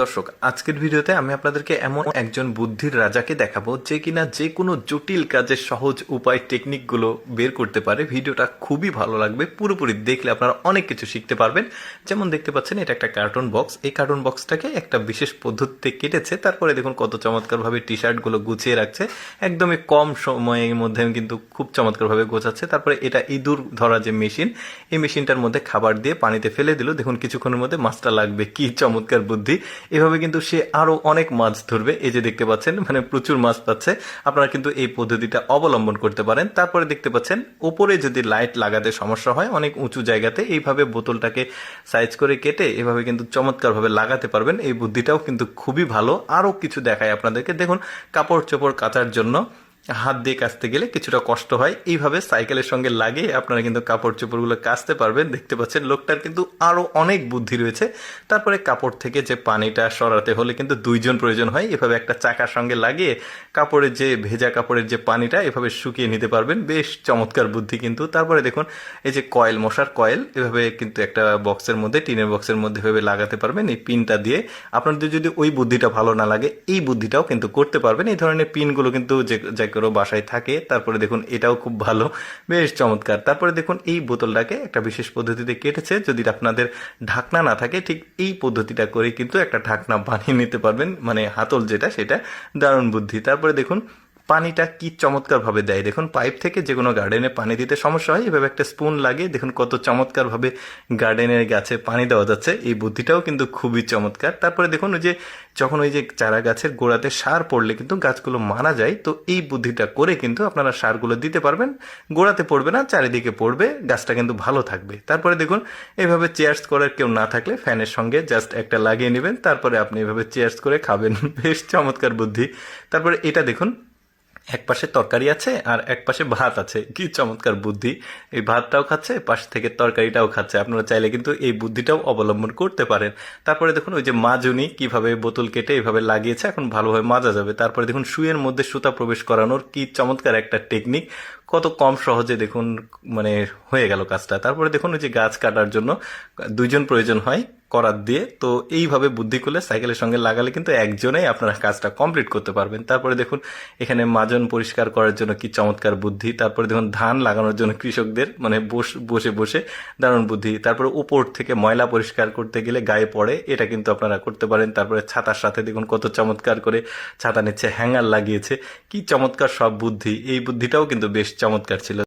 দর্শক, আজকের ভিডিওতে আমি আপনাদেরকে এমন একজন বুদ্ধির রাজাকে দেখাবো যে কিনা যে কোনো জটিল কাজের সহজ উপায় টেকনিকগুলো বের করতে পারে। ভিডিওটা খুবই ভালো লাগবে, পুরোপুরি দেখলে আপনারা অনেক কিছু শিখতে পারবেন। যেমন দেখতে পাচ্ছেন, এটা একটা কার্টুন বক্স। এই কার্টুন বক্সটাকে একটা বিশেষ পদ্ধতিতে কেটেছে, তারপরে দেখুন কত চমৎকারভাবে টি শার্টগুলো গুছিয়ে রাখছে। একদমই কম সময়ের মধ্যে কিন্তু খুব চমৎকারভাবে গোছাচ্ছে। তারপরে এটা ইঁদুর ধরা যে মেশিন, এই মেশিনটার মধ্যে খাবার দিয়ে পানিতে ফেলে দিল। দেখুন কিছুক্ষণের মধ্যে মাছটা লাগবে। কি চমৎকার বুদ্ধি! এভাবে কিন্তু সে আরো অনেক মাছ ধরবে। এই যে দেখতে পাচ্ছেন, মানে প্রচুর মাছ পাচ্ছে। আপনারা কিন্তু এই পদ্ধতিটা অবলম্বন করতে পারেন। তারপরে দেখতে পাচ্ছেন, উপরে যদি লাইট লাগাতে সমস্যা হয়, অনেক উঁচু জায়গাতে এইভাবে বোতলটাকে সাইজ করে কেটে এভাবে কিন্তু চমৎকারভাবে লাগাতে পারবেন। এই বুদ্ধিটাও কিন্তু খুবই ভালো। আরো কিছু দেখায় আপনাদেরকে। দেখুন, কাপড় চোপড় কাচার জন্য হাত দিয়ে কাচতে গেলে কিছুটা কষ্ট হয়, এইভাবে সাইকেলের সঙ্গে লাগিয়ে আপনারা কিন্তু কাপড় চোপড়গুলো কাচতে পারবেন। দেখতে পাচ্ছেন, লোকটার কিন্তু আরো অনেক বুদ্ধি রয়েছে। তারপরে কাপড় থেকে যে পানিটা সরাতে হলে কিন্তু দুইজন প্রয়োজন হয়। এভাবে একটা চাকার সঙ্গে লাগিয়ে কাপড়ের যে ভেজা কাপড়ের যে পানিটা এভাবে শুকিয়ে নিতে পারবেন। বেশ চমৎকার বুদ্ধি কিন্তু। তারপরে দেখুন, এই যে কয়েল, মশার কয়েল, এভাবে কিন্তু একটা বক্সের মধ্যে, টিনের বক্সের মধ্যে এভাবে লাগাতে পারবেন এই পিনটা দিয়ে। আপনাদের যদি ওই বুদ্ধিটা ভালো না লাগে, এই বুদ্ধিটাও কিন্তু করতে পারবেন। এই ধরনের পিনগুলো কিন্তু যে কোনো বাসায় থাকে। তারপরে দেখুন, এটাও খুব ভালো, বেশ চমৎকার। তারপরে দেখুন, এই বোতলটাকে একটা বিশেষ পদ্ধতিতে কেটেছে। যদি আপনাদের ঢাকনা না থাকে, ঠিক এই পদ্ধতিটা করে কিন্তু একটা ঢাকনা বানিয়ে নিতে পারবেন, মানে হাতল যেটা, সেটা দারুণ বুদ্ধি। তারপরে দেখুন পানিটা কি চমৎকার ভাবে দেয়। দেখুন, পাইপ থেকে যে কোনো গার্ডেনে পানি দিতে সমস্যা হয়, এভাবে একটা স্পুন লাগিয়ে দেখুন কত চমৎকার ভাবে গার্ডেনের গাছে পানি দেওয়া যাচ্ছে। এই বুদ্ধিটাও কিন্তু খুবই চমৎকার। তারপরে দেখুন, ওই যে যখন ওই যে চারা গাছের গোড়াতে সার পড়লে কিন্তু গাছগুলো মারা যায়, তো এই বুদ্ধিটা করে কিন্তু আপনারা সারগুলো দিতে পারবেন। গোড়াতে পড়বে না, চারিদিকে পড়বে, গাছটা কিন্তু ভালো থাকবে। তারপরে দেখুন, এইভাবে চেয়ার্স করার কেউ না থাকলে ফ্যানের সঙ্গে জাস্ট একটা লাগিয়ে নেবেন, তারপরে আপনি এভাবে চেয়ার্স করে খাবেন। বেশ চমৎকার বুদ্ধি। তারপরে এটা দেখুন, এক পাশে তরকারি আছে আর এক পাশে ভাত আছে। কি চমৎকার বুদ্ধি! এই ভাতটাও খাচ্ছে, পাশ থেকে তরকারিটাও খাচ্ছে। আপনারা চাইলে কিন্তু এই বুদ্ধিটাও অবলম্বন করতে পারেন। তারপরে দেখুন, ওই যে মাজুনি কিভাবে বোতল কেটে এইভাবে লাগিয়েছে, এখন ভালোভাবে মাজা যাবে। তারপরে দেখুন, সুইয়ের মধ্যে সুতা প্রবেশ করানোর কি চমৎকার একটা টেকনিক! কত কম সহজে দেখুন মানে হয়ে গেল কাজটা। তারপরে দেখুন, ওই যে গাছ কাটার জন্য দুইজন প্রয়োজন হয় করাত দিয়ে, তো এইভাবে বুদ্ধি করলে সাইকেলের সঙ্গে লাগালে কিন্তু একজনেই আপনারা কাজটা কমপ্লিট করতে পারবেন। তারপরে দেখুন, এখানে মাজন পরিষ্কার করার জন্য কি চমৎকার বুদ্ধি। তারপরে দেখুন, ধান লাগানোর জন্য কৃষকদের মানে বসে বসে দারুণ বুদ্ধি। তারপরে উপর থেকে ময়লা পরিষ্কার করতে গেলে গায়ে পড়ে, এটা কিন্তু আপনারা করতে পারেন। তারপরে ছাতার সাথে দেখুন কত চমৎকার করে ছাতা নিচ্ছে, হ্যাঙ্গার লাগিয়েছে। কি চমৎকার সব বুদ্ধি! এই বুদ্ধিটাও কিন্তু বেশ চমৎকার ছিল।